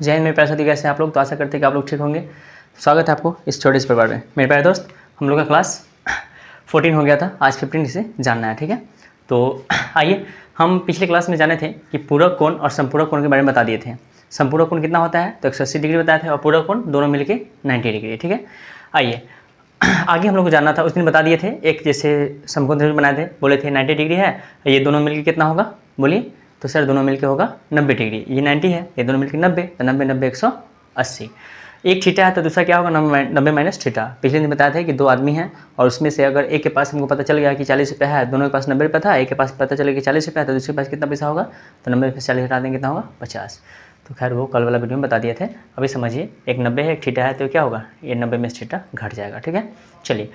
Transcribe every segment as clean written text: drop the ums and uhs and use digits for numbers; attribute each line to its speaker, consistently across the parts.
Speaker 1: जय हिंद मेरे प्यारे साथी, कैसे हैं आप लोग। तो आशा करते हैं कि आप लोग ठीक होंगे। स्वागत है आपको इस छोटे से परिवार में। मेरे प्यारे दोस्त, हम लोग का क्लास 14 हो गया था, आज 15 इसे जानना है, ठीक है। तो आइए, हम पिछले क्लास में जाने थे कि पूरक कोण और संपूरक कोण के बारे में बता दिए थे। संपूरक कोण कितना होता है तो 180 डिग्री बताए थे, और पूरक कोण दोनों मिलके 90 डिग्री, ठीक है। आइए आगे हम लोग को जानना था, उस दिन बता दिए थे, एक जैसे समकोण त्रिभुज बनाए थे, बोले थे 90 डिग्री है, ये दोनों मिलके कितना होगा बोलिए। तो सर दोनों मिलके होगा 90 डिग्री, ये 90 है, ये दोनों मिलके 90, तो 90 90 180। एक थीटा है तो दूसरा क्या होगा 90 माइनस थीटा। पिछले दिन बताया था कि दो आदमी हैं और उसमें से अगर एक के पास हमको पता चल गया कि 40 रुपया है, दोनों के पास 90 रुपया था, एक के पास पता चला कि 40 रुपया है, तो दूसरे के पास कितना पैसा होगा, तो 90 रुपये 40 हटा देंगे, कितना होगा 50। तो खैर वो कल वाला वीडियो में बता दिए थे। अभी समझिए, एक 90 है एक थीटा है, तो क्या होगा ये 90 में थीटा घट जाएगा, ठीक है। चलिए,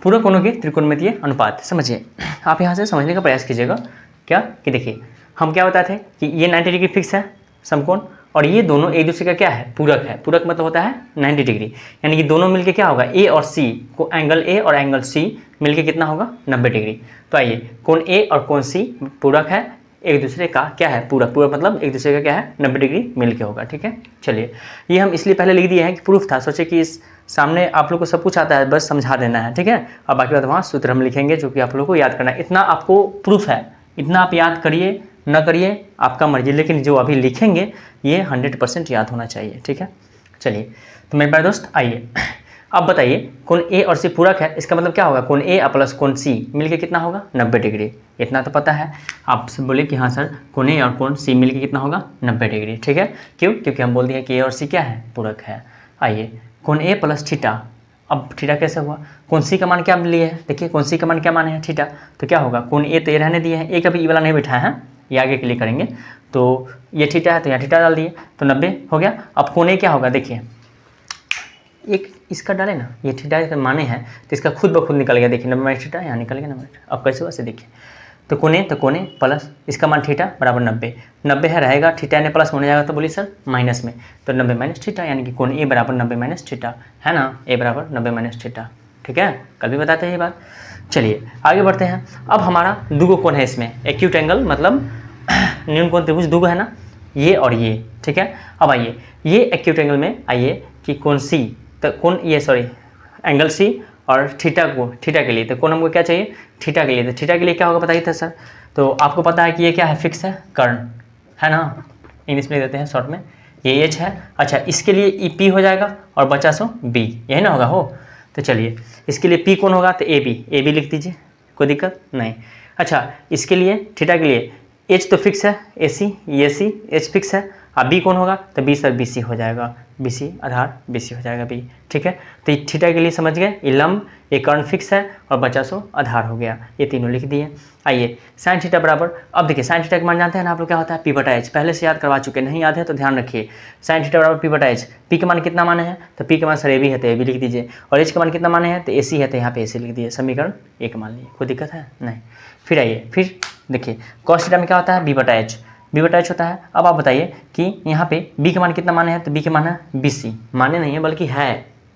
Speaker 1: पूरक कोणों के त्रिकोणमितीय अनुपात समझिए। आप यहाँ से समझने का प्रयास कीजिएगा। क्या कि देखिए, हम क्या बताते हैं कि ये 90 डिग्री फिक्स है समकोण, और ये दोनों एक दूसरे का क्या है, पूरक है। पूरक मतलब होता है 90 डिग्री, यानी कि दोनों मिलके क्या होगा, ए और सी को, एंगल ए और एंगल सी मिलके कितना होगा 90 डिग्री। तो आइए, कोण ए और कोण सी पूरक है, एक दूसरे का क्या है पूरक। पूरक मतलब एक दूसरे का क्या है 90 डिग्री मिलके होगा, ठीक है। चलिए, ये हम इसलिए पहले लिख दिए हैं कि प्रूफ था, सोचे कि इस सामने आप लोग को सब कुछ आता है, बस समझा देना है, ठीक है। और बाकी बात वहाँ सूत्र हम लिखेंगे जो कि आप लोगों को याद करना है। इतना आपको प्रूफ है, इतना आप याद करिए न करिए आपका मर्जी, लेकिन जो अभी लिखेंगे ये 100% याद होना चाहिए, ठीक है। चलिए, तो मेरे प्यारे दोस्त आइए, अब बताइए कोण ए और सी पूरक है, इसका मतलब क्या होगा, कोण ए प्लस कोण सी मिलके कितना होगा 90 डिग्री। इतना तो पता है, आपसे बोले कि हाँ सर कोण ए और कोण सी मिलके कितना होगा 90 डिग्री, ठीक है। क्यों, क्योंकि हम बोल दिए कि ए और सी क्या है पूरक है। आइए, कोण ए प्लस थीटा, अब थीटा कैसे हुआ, कोण सी का मान क्या लिए है, देखिए कोण सी का मान क्या माने है थीटा, तो क्या होगा, कोण ए तो ये रहने दिए हैं, ए कभी ई वाला नहीं बैठा है, ये आगे के लिए करेंगे। तो ये थीटा है तो यहाँ थीटा डाल दिए, तो 90 हो गया। अब कोण ए क्या होगा, देखिए एक इसका डाले ना, ये थीटा का माने है तो इसका खुद ब खुद निकल गया, देखिए 90 माइनस थीटा यहाँ निकल गया 90। अब कैसे हुआ से देखिए, तो कोण ए प्लस इसका मान थीटा बराबर 90, 90 है रहेगा, थीटा ने प्लस में हो जाएगा, तो बोलिए सर माइनस में, तो 90 माइनस थीटा, यानी कि कोण ए बराबर 90 माइनस थीटा, है ना, ए बराबर 90 माइनस थीटा, ठीक है। कल भी बताते हैं ये बात। चलिए आगे बढ़ते हैं। अब हमारा दुगो कोण है इसमें, एक्यूट एंगल मतलब न्यून कोण त्रिभुज दुगो है ना, ये और ये, ठीक है। अब आइए, ये एक्यूट एंगल में आइए कि कोण सी, तो कोण ये सॉरी एंगल सी और थीटा के लिए, तो कोण हमको क्या चाहिए थीटा के लिए, तो थीटा के लिए क्या होगा बताइए था सर। तो आपको पता है कि ये क्या है, फिक्स है कर्ण, है ना, इंग्लिश में लिख देते हैं शॉर्ट में, ये एच है। अच्छा, इसके लिए ई पी हो जाएगा और बचा सो बी, यही ना होगा हो। तो चलिए, इसके लिए पी कौन होगा, तो ए बी लिख दीजिए, कोई दिक्कत नहीं। अच्छा, इसके लिए थीटा के लिए एच तो फिक्स है, ए सी एच फिक्स है, अब बी कौन होगा, तो बी सर बी सी हो जाएगा, बी सी आधार बी सी हो जाएगा बी, ठीक है। तो थीटा के लिए समझ गए, ये लंब ये कर्ण फिक्स है और बचा सो आधार हो गया, ये तीनों लिख दिए। आइए, साइन थीटा बराबर, अब देखिए साइन थीटा का मान जानते हैं ना आप लोग, क्या होता है पी बटा एच, पहले से याद करवा चुके, नहीं याद है तो ध्यान रखिए। साइन थीटा बराबर पी बटा एच, पी का मान कितना माने हैं, तो पी का मान सर ए बी है तो ए बी लिख दीजिए, और एच का मान कितना माने हैं तो ए सी है, तो यहाँ पे ए सी लिख दिए, समीकरण एक मान लीजिए, कोई दिक्कत है नहीं। फिर आइए, फिर देखिए कॉस थीटा में क्या होता है बी बटा एच होता है। अब आप बताइए कि यहाँ पे बी का मान कितना माने हैं, तो बी का मान है बी सी, माने नहीं है बल्कि है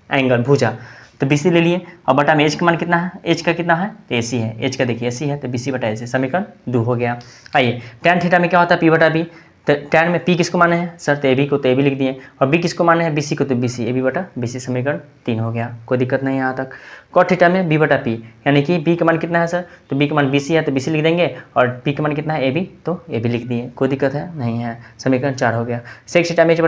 Speaker 1: एंगल भुजा, तो बी सी ले लिए। और बटा में एच का मान कितना है, एच का कितना है तो ए सी है, एच का देखिए ए सी है, तो बी सी बटा ए सी, समीकरण 2 हो गया। आइए, टैन थीटा में क्या होता है पी बटा बी, तो टैन में पी किसको माने हैं सर, तो ए बी को तो ए बी लिख दिए, और बी किसको माने हैं बी सी को, तो बी सी, ए बी बटा बी सी, समीकरण 3 हो गया, कोई दिक्कत नहीं यहाँ तक। कॉट थीटा में बी बटा पी, यानी कि बी का मान कितना है सर, तो बी का मान बी सी है तो बी सी लिख देंगे, और पी का मान कितना है ए बी, तो ए बी लिख दिए, कोई दिक्कत है नहीं है, समीकरण 4 हो गया। सेक्स थीटा में एच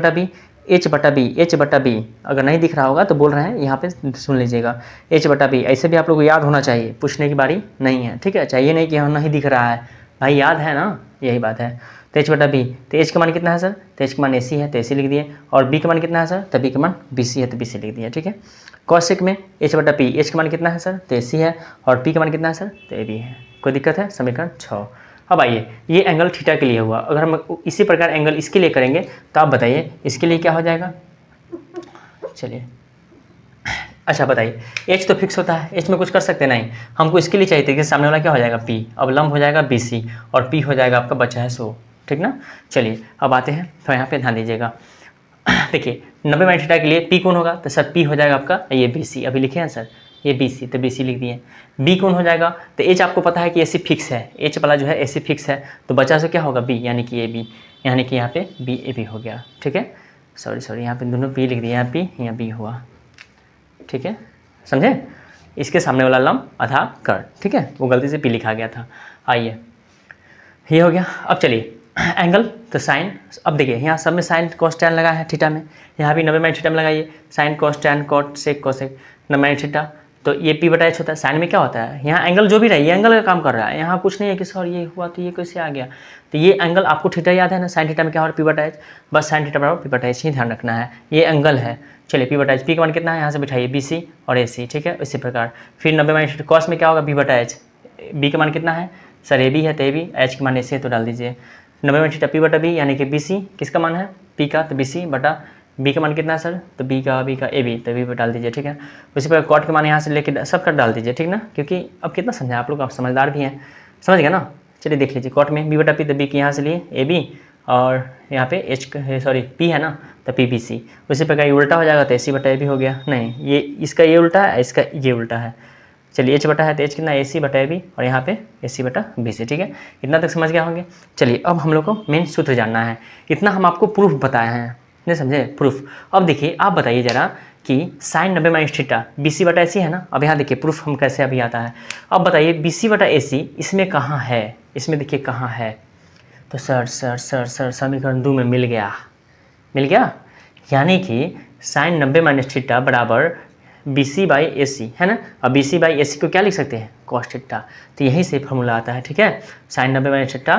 Speaker 1: बटा बी अगर नहीं दिख रहा होगा तो बोल रहे हैं यहाँ पे सुन लीजिएगा, एच बटा बी, ऐसे भी आप लोग को याद होना चाहिए, पूछने की बारी नहीं है, ठीक है। चाहिए नहीं कि हाँ नहीं दिख रहा है, भाई याद है ना, यही बात है। तो एच बटा बी, तो एच का मान कितना है सर, तो एच का मान ए सी है तो ए सी लिख दिए, और बी का मान कितना है सर, तो बी का मान बी सी है तो बी सी लिख दिया, ठीक है। कॉसेक में एच बटा पी, एच का मान कितना है सर, तो ए सी है, और पी का मान कितना है सर, तो ए बी है, कोई दिक्कत है, समीकरण 6। अब आइए, ये एंगल थीटा के लिए हुआ, अगर हम इसी प्रकार एंगल इसके लिए करेंगे तो आप बताइए इसके लिए क्या हो जाएगा। चलिए, अच्छा बताइए, एच तो फिक्स होता है, एच में कुछ कर सकते नहीं, हमको इसके लिए चाहिए थे कि सामने वाला क्या हो जाएगा पी, अब लंब हो जाएगा बी सी, और पी हो जाएगा आपका बचा है 100, ठीक ना। चलिए अब आते हैं, तो यहाँ पे ध्यान दीजिएगा, देखिए 90 माइनस थीटा के लिए पी कौन होगा, तो सर पी हो जाएगा आपका ये बी सी, अभी लिखे हैं सर, ये बी सी, तो बी सी लिख दिए। बी कौन हो जाएगा, तो एच आपको पता है कि ए सी फिक्स है, एच वाला जो है ए सी फिक्स है, तो बचा से क्या होगा बी, यानी कि ए बी, यानी कि यहाँ पे बी ए बी हो गया। ठीक है, सॉरी यहाँ पे दोनों पी लिख दिया, यहाँ पी यहाँ बी हुआ। ठीक है, समझे, इसके सामने वाला लंब आधा कर। ठीक है, वो गलती से पी लिखा गया था। आइए ये हो गया। अब चलिए एंगल, तो साइन, अब देखिए यहाँ सब में साइन कॉस टैन लगा है थीटा में, यहाँ भी 90 माइनस थीटा में लगाइए, sine cos tan cot sec cosec 90 minus theta, तो ये पी बटा एच होता है। साइन में क्या होता है, यहाँ एंगल जो भी रहा है ये एंगल का काम कर रहा है, यहाँ कुछ नहीं है कि सर ये हुआ तो ये कैसे आ गया, तो ये एंगल आपको थीटा याद है ना, साइन थीटा में क्या हो रहा है पी बटा एच, बस साइन थीटा बराबर पी बटा एच ही ध्यान रखना है, ये एंगल है। चलिए पी बटा एच, पी का मान कितना है यहाँ से बिठाइए बी सी और ए सी। ठीक है, इसी प्रकार फिर 90 माइनस कॉस में क्या होगा बी बटा एच, बी का मान कितना है सर ए बी है, तो ए बी, एच का मान ए सी है तो डाल दीजिए 90 माइनस थीटा पी बटा बी, यानी कि बी सी किसका मान है पी का, तो बी सी बटा बी का मान कितना है सर, तो बी का ए बी, तो बी पर डाल दीजिए। ठीक है, उसी पर कॉट के मान यहाँ से लेके सब कर डाल दीजिए। ठीक ना, क्योंकि अब कितना समझा आप लोग, आप समझदार भी हैं, समझ गए ना। चलिए देख लीजिए, कॉट में बी बटा पी, तो बी के यहाँ से लिए ए बी, और यहाँ पे एच सॉरी पी है ना, तो पी बी सी, उसी प्रकार ये उल्टा हो जाएगा तो ए सी बटा ए बी हो गया। नहीं, ये इसका ये उल्टा है, इसका ये उल्टा है। चलिए एच बटा है तो एच कितना ए सी बटा ए बी, और यहाँ पे ए सी बटा बी सी। ठीक है, इतना तक समझ गया होंगे। चलिए अब हम लोग को मेन सूत्र जानना है, इतना हम आपको प्रूफ बताए हैं, नहीं समझे प्रूफ। अब देखिए आप बताइए जरा कि sine 90 minus theta B C बटा ए सी है ना, अब यहाँ देखिए प्रूफ हम कैसे अभी आता है। अब बताइए बी सी बटा ए सी इसमें कहाँ है, इसमें देखिए कहाँ है, तो सर समीकरण 2 में मिल गया, यानी कि साइन 90 माइनस थीटा बराबर बी सी बाई ए सी है ना। अब बी सी बाई ए सी को क्या लिख सकते हैं कॉस थीटा, तो यहीं से फॉर्मूला आता है। ठीक है, sine 90 minus theta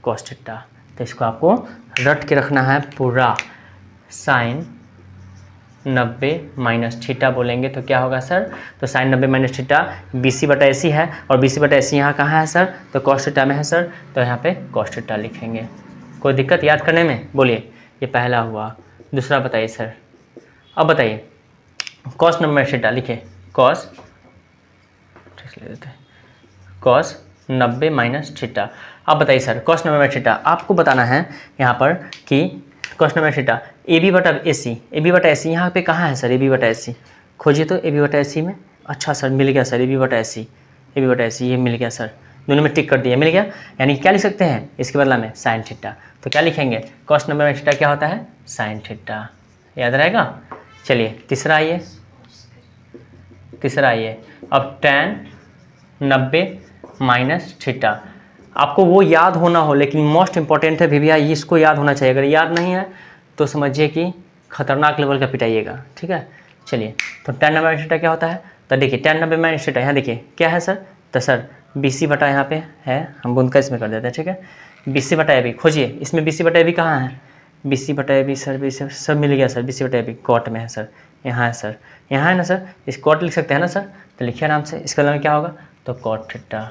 Speaker 1: cos theta, तो इसको आपको रट के रखना है पूरा। साइन 90 माइनस थीटा बोलेंगे तो क्या होगा सर, तो sine 90 minus theta B C बटा ए सी है, और बी सी बटा ए सी यहाँ कहाँ है सर, तो कॉस थीटा में है सर, तो यहाँ पे कॉस थीटा लिखेंगे। कोई दिक्कत याद करने में, बोलिए। ये पहला हुआ। दूसरा बताइए सर, अब बताइए कॉस 90 माइनस थीटा लिखिए, कॉस ले देते हैं, कॉस 90 माइनस थीटा। अब बताइए सर कॉस 90 माइनस थीटा आपको बताना है यहाँ पर कि cos 90 minus theta A B बटा ए सी, ए बी बटा ए सी यहाँ पे कहाँ है सर, ए बी बटा ए सी खोजिए तो, ए बी बटा ए सी में, अच्छा सर मिल गया सर, ए बी बटा ए सी, ए बी बटा ए सी ये मिल गया सर, दोनों में टिक कर दिया, मिल गया। यानी क्या लिख सकते हैं इसके बदला में साइन थीटा, तो क्या लिखेंगे कॉस 90 माइनस थीटा क्या होता है साइन थीटा, याद रहेगा। चलिए तीसरा आइए, अब tan 90 माइनस थीटा, आपको वो याद होना हो, लेकिन मोस्ट इंपॉर्टेंट है भैया, इसको याद होना चाहिए, अगर याद नहीं है तो समझिए कि खतरनाक लेवल का पिटाइएगा। ठीक है, चलिए तो tan 90 माइनस थीटा क्या होता है, तो देखिए tan 90 माइनस थीटा यहाँ देखिए क्या है सर, तो सर बी सी बटा यहाँ पे है, हम बुंद का इसमें कर देते हैं। ठीक है, बी सी बटा ए बी खोजिए, इसमें बी सी बटा ए बी कहाँ है, बी सी बटा A B sir, B C सब मिल गया सर, बी सी बटा ए बी कॉट में है सर, यहाँ है सर, यहाँ है ना सर, इस कॉट लिख सकते हैं ना सर, तो लिखिए आराम से, इसके बदले में क्या होगा तो कॉट थीटा,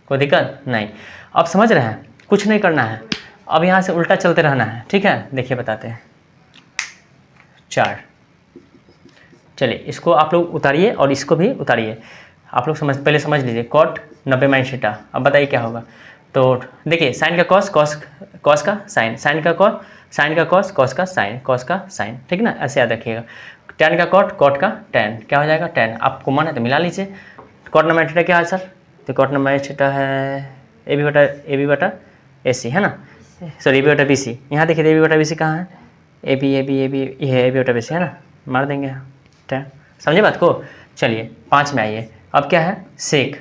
Speaker 1: कोई दिक्कत नहीं। अब समझ रहे हैं, कुछ नहीं करना है, अब यहाँ से उल्टा चलते रहना है। ठीक है, देखिए बताते हैं 4। चलिए इसको आप लोग उतारिए और इसको भी उतारिए, आप लोग पहले समझ लीजिए कॉट 90 माइनस थीटा। अब बताइए क्या होगा, तो देखिए साइन का कॉस, कॉस का साइन, साइन का कॉस, साइन का कॉस, कॉस का साइन, कॉस का साइन, ठीक ना, ऐसे याद रखिएगा। टैन का कॉट, कॉट का टैन, क्या हो जाएगा टैन, आपको मन है तो मिला लीजिए। कॉट 90 थीटा क्या है सर, तो कॉट 90 थीटा है ए बी बटा ए सी है ना, सॉरी ए बी बटा बी सी, यहाँ देखिए ए बी बटा बी सी कहाँ है, ए बी ये है ए बी बटा बी सी है ना, मार देंगे टैन, समझे बात को। चलिए 5 में आइए, अब क्या है सेक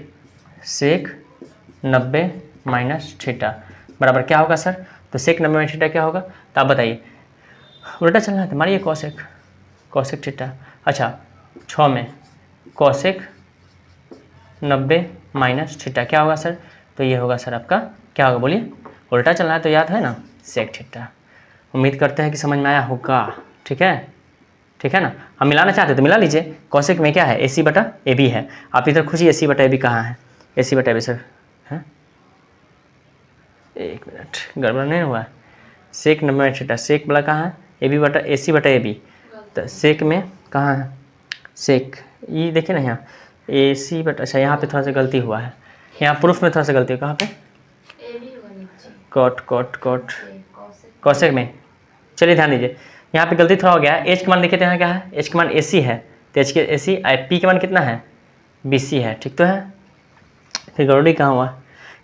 Speaker 1: 90 माइनस थीटा बराबर क्या होगा सर, तो सेक 90 माइनस थीटा क्या होगा, तो आप बताइए, उल्टा चलना है तो मारिए कॉसेक थीटा। अच्छा 6 में कॉसेक 90 माइनस थीटा क्या होगा सर, तो ये होगा सर आपका क्या होगा बोलिए, उल्टा चलना है तो याद है ना सेक थीटा। उम्मीद करते हैं कि समझ में आया होगा। ठीक है ना, हम मिलाना चाहते तो मिला लीजिए। कॉसेक में क्या है ए सी बटा ए बी है, आप इधर खोजिए ए सी बटा ए बी कहाँ है, ए सी बटा ए बी सर है, एक मिनट गड़बड़ नहीं हुआ, सेक 90 माइनस थीटा सेक वाला कहाँ है ए बी बटा ए सी बटा ए बी, तो सेक में कहाँ है सेक, ये देखिए ना यहाँ ए सी बटा, अच्छा यहाँ पे थोड़ा सा गलती हुआ है, यहाँ प्रूफ में थोड़ा सा गलती है, कहाँ पे कॉट कॉसेक में, चलिए ध्यान दीजिए यहाँ पे गलती थोड़ा हो गया है। एच का मान देखिए तो यहाँ क्या है, एच का मान ए सी है, तो एच के ए सी पी का मान कितना है BC है, ठीक तो है। फिर गड़बड़ी कहाँ हुआ,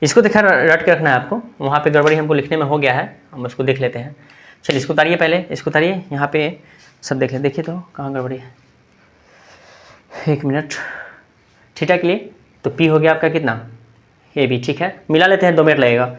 Speaker 1: इसको देखा रट के रखना है आपको, वहाँ पे गड़बड़ी हमको लिखने में हो गया है, हम उसको देख लेते हैं। चलिए इसको उतारिए, पहले इसको उतारिए, यहाँ पे सब देखें, देखिए तो कहाँ गड़बड़ी है। 1 मिनट, थीटा के लिए तो P हो गया आपका कितना, AB, ठीक है। मिला लेते हैं, 2 मिनट लगेगा।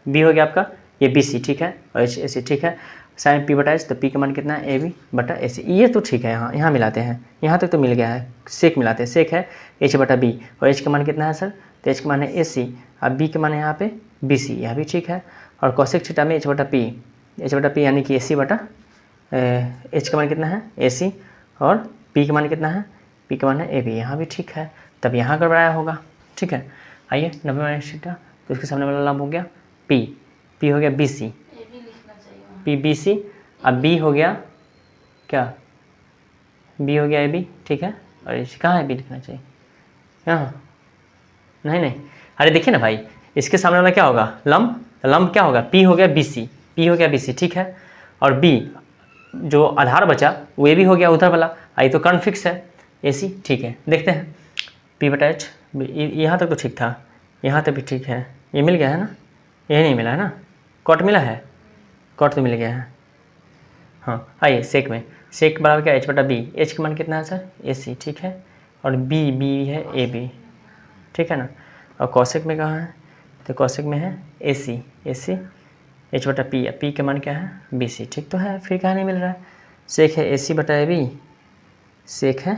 Speaker 1: B हो गया आपका ये BC, ठीक है, और AC, ठीक है। साइन P बटा H, तो P का मान कितना है, AB बटा AC, ये तो ठीक है। यहाँ मिलाते हैं, यहाँ तक तो मिल गया है। सेक मिलाते हैं, सेक है H बटा B, और H का मान कितना है सर, तो H का मान है AC, अब B का मान है यहाँ पे BC, यह भी ठीक है। और कोसेक थीटा में H बटा P यानी कि AC बटा H का मान कितना है AC, और P का मान कितना है, P का मान है AB, यहाँ भी ठीक है। तब यहाँ गड़बड़ाया होगा, ठीक है। आइए 90 माइनस थीटा, तो इसके सामने वाला लंब हो गया P हो गया BC, PBC, अब B हो गया क्या, B हो गया AB, ठीक है। और इस कहाँ है B लिखना चाहिए, यहाँ नहीं, अरे देखिए ना भाई, इसके सामने वाला क्या होगा, लंब क्या होगा, P हो गया BC, ठीक है। और B जो आधार बचा वो AB हो गया उधर वाला, आई तो कर्ण फिक्स है AC, ठीक है। देखते हैं P बटा H, यहाँ तक तो ठीक था, यहाँ तक भी ठीक है, ये मिल गया है ना, ये नहीं मिला है ना, कॉट मिला है, कॉट तो मिल गया है। हाँ आइए सेक में, सेक बराबर क्या H बटा B, H का मान कितना है सर AC, ठीक है। और B है AB, ठीक है ना। और कौशिक में कहाँ है, तो कौशिक में है AC H बटा P का मान क्या है BC, ठीक तो है। फिर कहाँ नहीं मिल रहा है, सेक है AC बटा AB, सेक है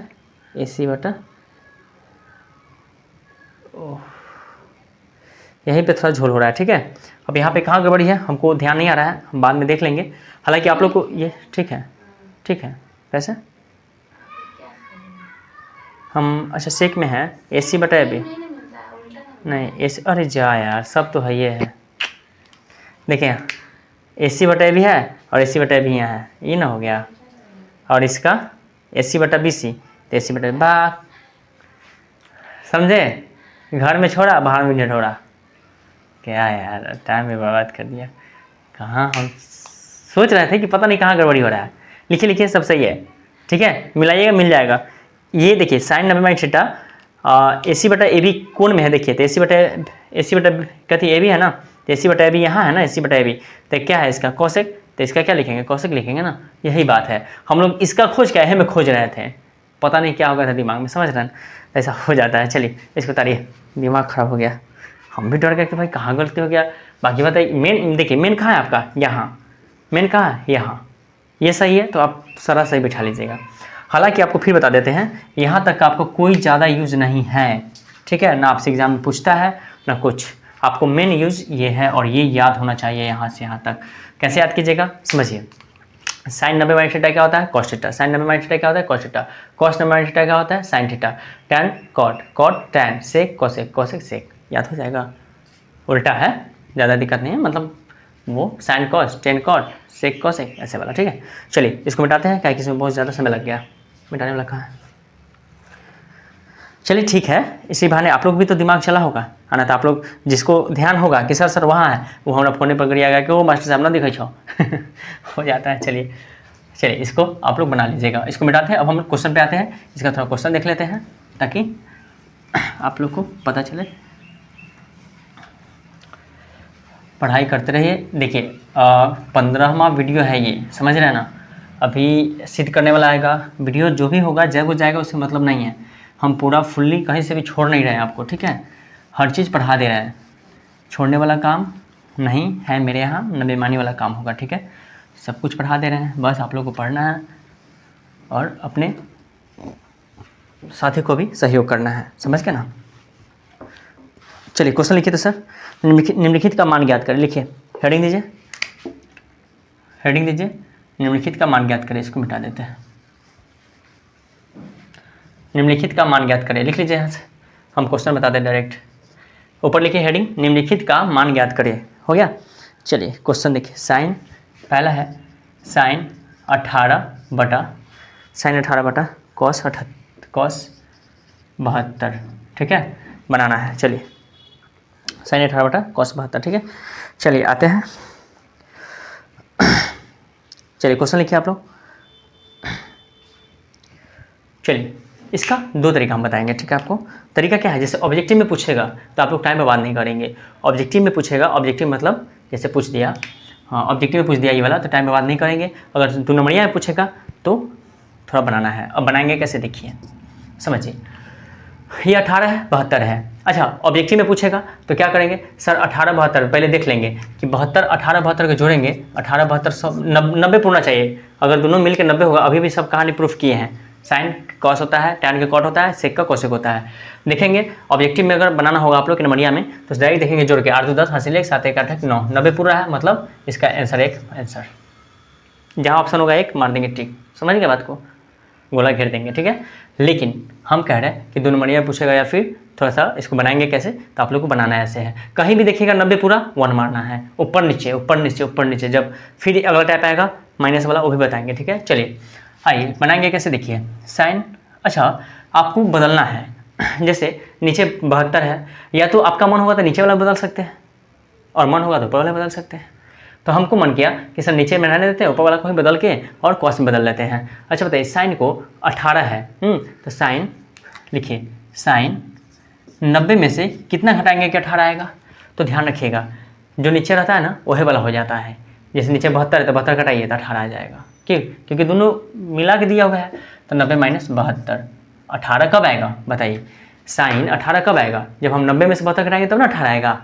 Speaker 1: AC बटा, ओह यहीं पे थोड़ा झोल हो रहा है, ठीक है। अब यहाँ पे कहाँ गड़बड़ी है हमको ध्यान नहीं आ रहा है, हम बाद में देख लेंगे। हालांकि आप लोग को ये ठीक है वैसे हम अच्छा सेक में है AC बटा AB, नहीं AC, अरे जा यार सब तो है, ये है देखिए AC बटा AB है और AC बटा AB यहाँ है, ये ना हो गया। और इसका AC बटा BC, तो AC बटा बा, समझे, घर में छोड़ा बाहर में ढोड़ा, क्या यार टाइम में बर्बाद कर दिया। कहाँ हम सोच रहे थे कि पता नहीं कहाँ गड़बड़ी हो रहा है। लिखिए सब सही है, ठीक है, मिलाइएगा मिल जाएगा। ये देखिए साइन 90 माइनस थीटा AC बटा AB कोण में है, देखिए तो AC बटा कहती AB है ना, तो AC बटा AB यहाँ है ना, AC बटा AB, तो क्या है इसका कौशिक, तो इसका क्या लिखेंगे, कौशिक लिखेंगे ना, यही बात है। हम लोग इसका खोज क्या है में खोज रहे थे, पता नहीं क्या हो गया था दिमाग में, समझ रहे हैं, ऐसा हो जाता है। चलिए इसको उतारिए, दिमाग खराब हो गया, हम भी डर गए कि भाई कहाँ गलती हो गया। बाकी बताइए मेन, देखिए मेन कहाँ है आपका, यहाँ, मेन कहाँ है यहाँ, ये सही है तो आप सारा सही बिठा लीजिएगा। हालांकि आपको फिर बता देते हैं, यहाँ तक आपको कोई ज़्यादा यूज़ नहीं है, ठीक है ना, आपसे एग्जाम में पूछता है ना कुछ, आपको मेन यूज़ ये है और ये याद होना चाहिए यहाँ से यहाँ तक। कैसे याद कीजिएगा समझिए, साइन 90 माइनस थीटा क्या होता है cos theta, sine 90 minus theta क्या होता है cos theta, cos 90 minus theta क्या होता है sine theta, tan cot, cot tan, sec cosec, cosec sec, याद हो जाएगा। उल्टा है, ज़्यादा दिक्कत नहीं है, मतलब वो sine cos, tan cot, sec cosec, ऐसे वाला, ठीक है। चलिए इसको मिटाते हैं, क्या इसमें बहुत ज़्यादा समय लग गया, मिटाने वाला कहाँ है। चलिए ठीक है, इसी बहाने आप लोग भी तो दिमाग चला होगा, है ना, तो आप लोग जिसको ध्यान होगा कि सर वहाँ है, वो हमारा फोने पर गरिया गया कि वो मास्टर साहब ना दिखाई छो हो जाता है। चलिए इसको आप लोग बना लीजिएगा, इसको मिटाते हैं। अब हम क्वेश्चन पे आते हैं, इसका थोड़ा क्वेश्चन देख लेते हैं ताकि आप लोग को पता चले। पढ़ाई करते रहिए। देखिए 15वां वीडियो है ये, समझ रहे हैं ना, अभी सिद्ध करने वाला आएगा वीडियो, जो भी होगा जब वो जाएगा उससे मतलब नहीं है, हम पूरा फुल्ली कहीं से भी छोड़ नहीं रहे हैं आपको, ठीक है, हर चीज़ पढ़ा दे रहे हैं, छोड़ने वाला काम नहीं है मेरे यहाँ, न बेईमानी वाला काम होगा, ठीक है, सब कुछ पढ़ा दे रहे हैं, बस आप लोग को पढ़ना है और अपने साथी को भी सहयोग करना है, समझ गए ना। चलिए क्वेश्चन लिखिए तो सर, निम्नलिखित का मान ज्ञात करें, लिखिए, हेडिंग दीजिए, निम्नलिखित का मान ज्ञात करें, इसको मिटा देते हैं, निम्नलिखित का मान ज्ञात करें, लिख लीजिए यहाँ से, हम क्वेश्चन बता दें डायरेक्ट, ऊपर लिखिए हेडिंग, निम्नलिखित का मान ज्ञात करें, हो गया। चलिए क्वेश्चन देखिए, साइन पहला है साइन 18 बटा कॉस 72, ठीक है, बनाना है। चलिए साइन 18 बटा कॉस 72, ठीक है। चलिए आते हैं, चलिए क्वेश्चन लिखिए आप लोग। चलिए इसका दो तरीका हम बताएंगे, ठीक है। आपको तरीका क्या है, जैसे ऑब्जेक्टिव में पूछेगा तो आप लोग टाइम बर्बाद नहीं करेंगे। ऑब्जेक्टिव में पूछेगा, ऑब्जेक्टिव मतलब जैसे पूछ दिया, हाँ ऑब्जेक्टिव में पूछ दिया ये वाला, तो टाइम बर्बाद नहीं करेंगे। अगर 2 नंबरिया में पूछेगा तो थोड़ा बनाना है। अब बनाएंगे कैसे देखिए, समझिए। ये 18 है, 72 है। अच्छा, ऑब्जेक्टिव में पूछेगा तो क्या करेंगे सर, 18 72 पहले देख लेंगे कि 72 18 72 के जोड़ेंगे, 18 72 सब 90 पूर्णा चाहिए। अगर दोनों मिलकर 90 होगा, अभी भी सब कहानी प्रूफ किए हैं। साइन कॉस होता है, टैन का कॉट होता है, सेक का कोसेक होता है। देखेंगे ऑब्जेक्टिव में अगर बनाना होगा आप लोग के नंबरिया में तो डायरेक्ट देखेंगे जोड़ के 8 2 10 हासिल 1 7 1 8 9 90 पूरा है, मतलब इसका आंसर एक आंसर। जहाँ ऑप्शन होगा एक मार देंगे टिक, समझ गए बात को, गोला घेर देंगे, ठीक है। लेकिन हम कह रहे हैं कि 2 नंबरिया पूछेगा या फिर थोड़ा सा इसको बनाएंगे कैसे, तो आप लोग को बनाना ऐसे है। कहीं भी देखिएगा 90 पूरा 1 मारना है, ऊपर नीचे ऊपर नीचे ऊपर नीचे। जब फिर अगला टाइप आएगा माइनस वाला, वो भी बताएंगे, ठीक है। चलिए आइए बनाएंगे कैसे देखिए। साइन, अच्छा आपको बदलना है, जैसे नीचे 72 है, या तो आपका मन होगा तो नीचे वाला बदल सकते हैं और मन होगा तो ऊपर वाला बदल सकते हैं। तो हमको मन किया कि सर नीचे में रहने देते हैं, ऊपर वाला को ही बदल के और कॉस में बदल लेते हैं। अच्छा बताइए, साइन को 18 है, तो साइन लिखिए, साइन 90 में से कितना घटाएंगे कि 18 आएगा। तो ध्यान रखिएगा जो नीचे रहता है ना वही वाला हो जाता है। जैसे नीचे 72 है तो 72 घटाइए तो 18 आ जाएगा, क्यों, क्योंकि दोनों मिला के दिया हुआ है। तो 90 माइनस 72, 18 कब आएगा बताइए। साइन 18 कब आएगा, जब हम 90 में से 72 घटाएंगे तब ना 18 आएगा।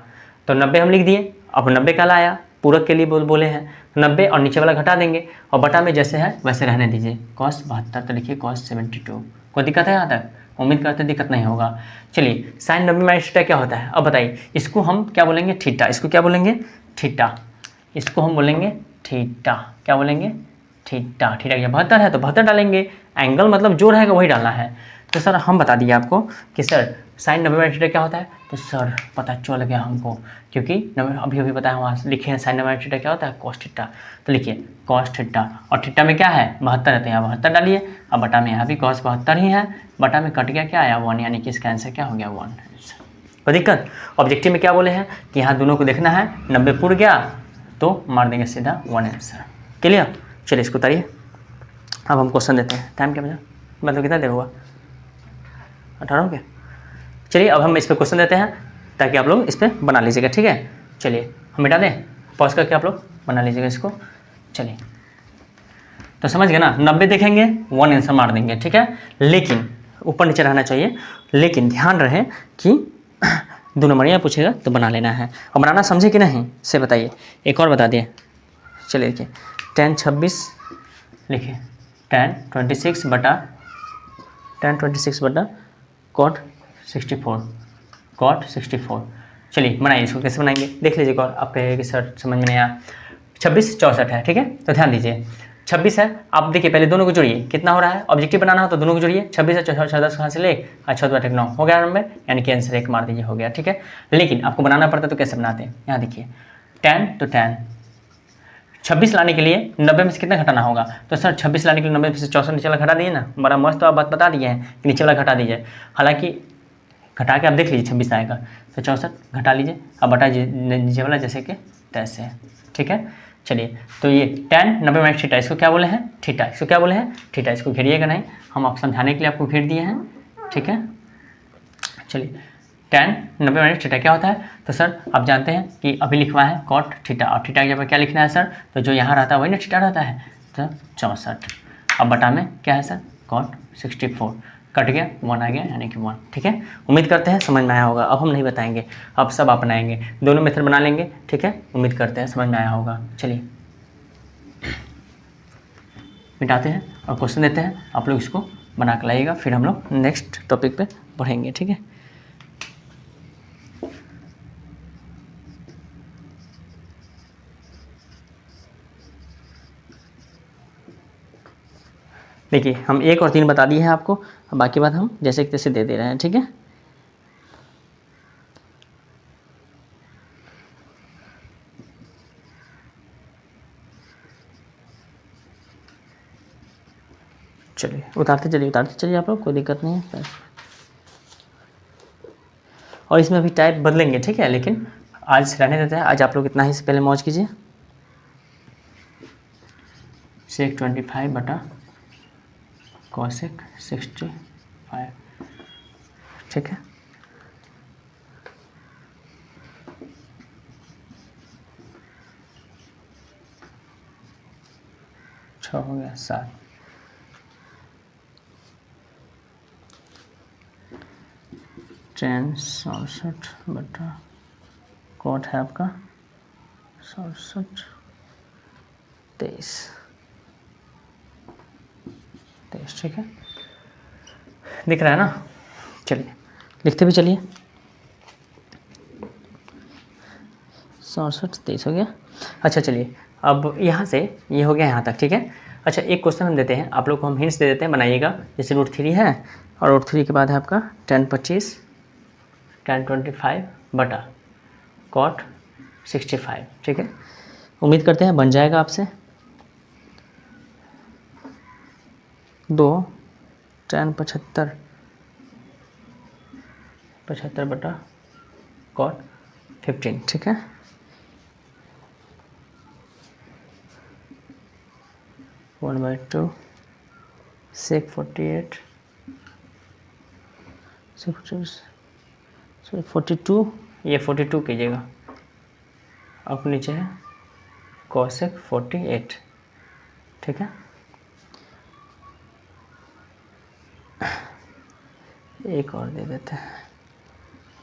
Speaker 1: तो 90 हम लिख दिए, अब 90 कल आया, पूरक के लिए बोले हैं 90 और नीचे वाला घटा देंगे और बटा में जैसे है वैसे रहने दीजिए। कॉस 72 तो लिखिए कॉस 72। कोई दिक्कत है यहाँ तक? उम्मीद करते दिक्कत नहीं होगा। चलिए साइन 90 माइनस थीटा क्या होता है अब बताइए। इसको हम क्या बोलेंगे, थीटा। इसको क्या बोलेंगे, थीटा। इसको हम बोलेंगे थीटा। क्या बोलेंगे, थीटा। थीटा क्या 72 है तो 72 डालेंगे, एंगल मतलब जो रहेगा वही डालना है। तो सर हम बता दिए आपको कि सर साइन 90 माइनस थीटा क्या होता है, तो सर पता चल गया हमको, क्योंकि अभी अभी बताया वहाँ लिखे हैं साइन 90 माइनस थीटा क्या होता है, कॉस थीटा। तो लिखिए कॉस थीटा, और थीटा में क्या है 72 है तो यहाँ 72 डालिए, अब बटा में यहाँ भी कॉस 72 ही है, बटा में कट गया क्या आया 1, यानी कि इसका आंसर क्या हो गया 1। कोई दिक्कत? ऑब्जेक्टिव में क्या बोले हैं कि यहाँ दोनों को देखना है, 90 पूर गया तो मार देंगे सीधा 1 आंसर। क्लियर? चलिए इसको उतारिए। अब हम क्वेश्चन देते हैं। टाइम क्या बजा, मतलब कितना देर हुआ, 18 हो गया। चलिए अब हम इस पर क्वेश्चन देते हैं ताकि आप लोग इस पर बना लीजिएगा, ठीक है। चलिए हम मिटा दें, पॉज करके आप लोग बना लीजिएगा इसको। चलिए तो समझ गए ना, 90 देखेंगे 1 आंसर मार देंगे, ठीक है। लेकिन ऊपर नीचे रहना चाहिए, लेकिन ध्यान रहे कि 2 नंबरिया पूछेगा तो बना लेना है। और बनाना समझे कि नहीं से बताइए। एक और बता दिए, चलिए देखिए tan 26 लिखिए, tan 26 बटा cot 64, cot 64। चलिए बनाइए इसको, कैसे बनाएंगे देख लीजिए। और आप कहिए कि सर समझ में नहीं आया। 26 64 है, ठीक है। तो ध्यान दीजिए 26 है, आप देखिए पहले दोनों को जोड़िए, कितना हो रहा है, ऑब्जेक्टिव बनाना हो तो दोनों को जोड़िए। 26 है 4 10 कहाँ से ले, 6 2 8 9 हो गया नंबर, यानी कि आंसर 1 मार दीजिए, हो गया, ठीक है। लेकिन आपको बनाना पड़ता है तो कैसे बनाते हैं, यहाँ देखिए tan, तो tan 26 लाने के लिए 90 में से कितना घटाना होगा, तो सर 26 लाने के लिए 90 में से 64 नीचे वाला घटा दिए ना। बड़ा मस्त तो आप बात बता दिए हैं कि नीचे वाला घटा दीजिए, हालांकि घटा के आप देख लीजिए 26 आएगा तो 64 घटा लीजिए, अब बटा नीचे वाला जैसे कि तैसे, ठीक है। चलिए तो ये tan 90 माइनस थीटा, इसको क्या बोले हैं, थीटा। इसको क्या बोले हैं, थीटा। इसको घेरिएगा नहीं, हम आप समझाने के लिए आपको घेर दिए हैं, ठीक है। चलिए tan 90 माइनस थीटा क्या होता है, तो सर आप जानते हैं कि अभी लिखवा है cot थीटा, और थीटा के ऊपर क्या लिखना है सर, तो जो यहाँ रहता है वही ना थीटा रहता है, तो 64। अब बटा में क्या है सर cot 64, कट गया 1 आ गया, यानी कि 1, ठीक है। उम्मीद करते हैं समझ में आया होगा। अब हम नहीं बताएंगे, अब सब आप बनाएंगे, दोनों मेथड बना लेंगे, ठीक है। उम्मीद करते हैं समझ में आया होगा। चलिए मिटाते हैं और क्वेश्चन देते हैं, आप लोग इसको बना कर लाइएगा, फिर हम लोग नेक्स्ट टॉपिक पे बढ़ेंगे, ठीक है। देखिए हम 1 और 3 बता दिए हैं आपको, बाकी बात हम जैसे कि तैसे दे दे रहे हैं, ठीक है। चलिए उतारते चलिए आप लोग, कोई दिक्कत नहीं है। और इसमें भी टाइप बदलेंगे, ठीक है, लेकिन आज रहने देते हैं। आज आप लोग इतना ही से पहले मौज कीजिए। sec 25 बटा cosec 64, 5, ठीक है। छः हो गया 7, tan 67 बटा कॉट है आपका 67 23, ठीक है, दिख रहा है ना। चलिए लिखते भी चलिए, 67 23 हो गया। अच्छा चलिए, अब यहाँ से ये हो गया यहाँ तक, ठीक है। अच्छा एक क्वेश्चन हम देते हैं, आप लोग को हम हिंट्स दे देते हैं, बनाइएगा। जैसे √3 है और √3 के बाद है आपका tan 25 tan 25 बटा cot 65, ठीक है। उम्मीद करते हैं बन जाएगा आपसे। 2 tan 75 बटा cot 15, ठीक है। वन बाई टू sec 48 42, ये 42 कीजिएगा, अब नीचे है cosec 48, ठीक है। एक और दे देते हैं,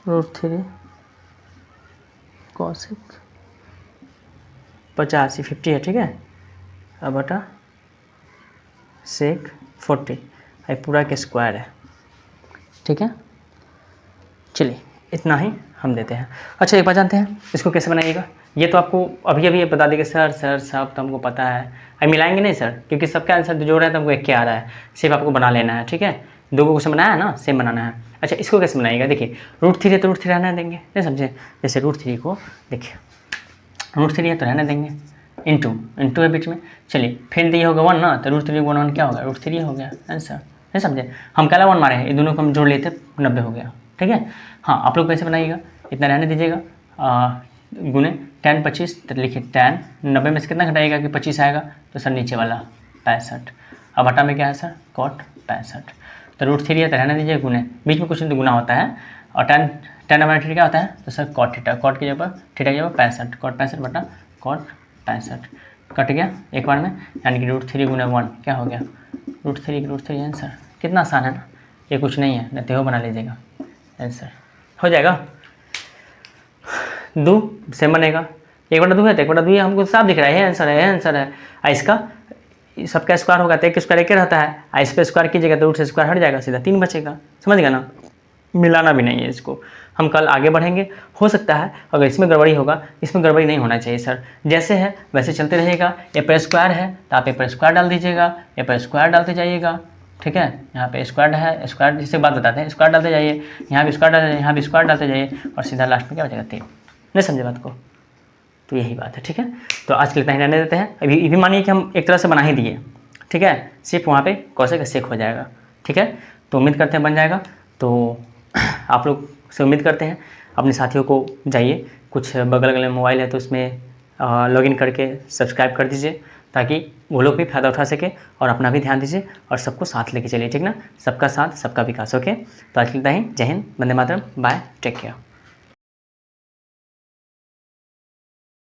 Speaker 1: √3 cosec 50 50 है, ठीक है। अब बटा sec 40, ये पूरा के स्क्वायर है, ठीक है। चलिए इतना ही हम देते हैं। अच्छा एक बात जानते हैं इसको कैसे बनाइएगा, ये तो आपको अभी अभी बता देंगे सर सब तो हमको पता है, अब मिलाएंगे नहीं सर, क्योंकि सबका आंसर जो रहा है तो हमको एक के आ रहा है, सिर्फ आपको बना लेना है, ठीक है। 2 को क्वेश्चन बनाया है ना, सेम बनाना है। अच्छा इसको कैसे बनाइएगा, देखिए √3 है तो √3 रहने देंगे, नहीं समझे। जैसे √3 को देखिए, √3 है तो रहने देंगे, इंटू है बीच में। चलिए फिर ये होगा 1 ना, तो √3 × 1 क्या होगा, √3 हो गया आंसर, नहीं समझे। हम पहला 1 मारे हैं, ये दोनों को हम जोड़ लेते 90 हो गया, ठीक है। हाँ आप लोग कैसे बनाइएगा, इतना रहने दीजिएगा, गुने tan 25, तो लिखिए tan 90 में से कितना घटाइएगा कि 25 आएगा, तो सर नीचे वाला 65, अब हटा में क्या है सर cot 65, तो √3 है तो रहने दीजिए, गुने बीच में कुछ नहीं तो गुना होता है, और tan हमारा थीटा क्या होता है, तो सर cot थीटा, cot की जगह थीटा की जगह 65, cot 65 बटा cot 65 कट गया एक बार में, यानी कि √3 × 1 क्या हो गया, √3 आंसर। कितना आसान है ना, ये कुछ नहीं है, नहीं तो बना लीजिएगा, आंसर हो जाएगा। 2 सेम बनेगा, 1/2 है तो 1/2 हमको साफ दिख रहा है, आंसर है। इसका सबका स्क्वायर होगा तो 1 स्क्वायर 1 रहता है, इस पर स्क्वायर कीजिएगा तो √ से स्क्वायर हट जाएगा, सीधा 3 बचेगा, समझ गया ना। मिलाना भी नहीं है इसको, हम कल आगे बढ़ेंगे। हो सकता है अगर इसमें गड़बड़ी होगा, इसमें गड़बड़ी नहीं होना चाहिए सर, जैसे है वैसे चलते रहेगा। ए पर स्क्वायर है तो आप ए पर स्क्वायर डाल दीजिएगा, ए पर स्क्वायर डालते जाइएगा, ठीक है। यहाँ पे स्क्वायर है, स्क्वायर जिससे बात बताते हैं, स्क्वायर डालते जाइए, यहाँ भी स्क्वायर डालते जाइए, यहाँ भी स्क्वायर डालते जाइए, और सीधा लास्ट में क्या बचेगा 3, नहीं समझे बात को, तो यही बात है, ठीक है। तो आज के लिए इतना ही रहने देते हैं। अभी ये भी मानिए कि हम एक तरह से बना ही दिए, ठीक है, सिर्फ वहाँ पे कॉसेक सेक हो जाएगा, ठीक है। तो उम्मीद करते हैं बन जाएगा। तो आप लोग से उम्मीद करते हैं, अपने साथियों को जाइए, कुछ बगल अगल में मोबाइल है तो उसमें लॉगिन करके सब्सक्राइब कर दीजिए, ताकि वो लोग भी फ़ायदा उठा सके, और अपना भी ध्यान दीजिए और सबको साथ लेके चलिए, ठीक ना। सबका साथ सबका विकास, ओके। तो आज के लिए इतना ही, जय Hind, Vande Mataram, bye, take care.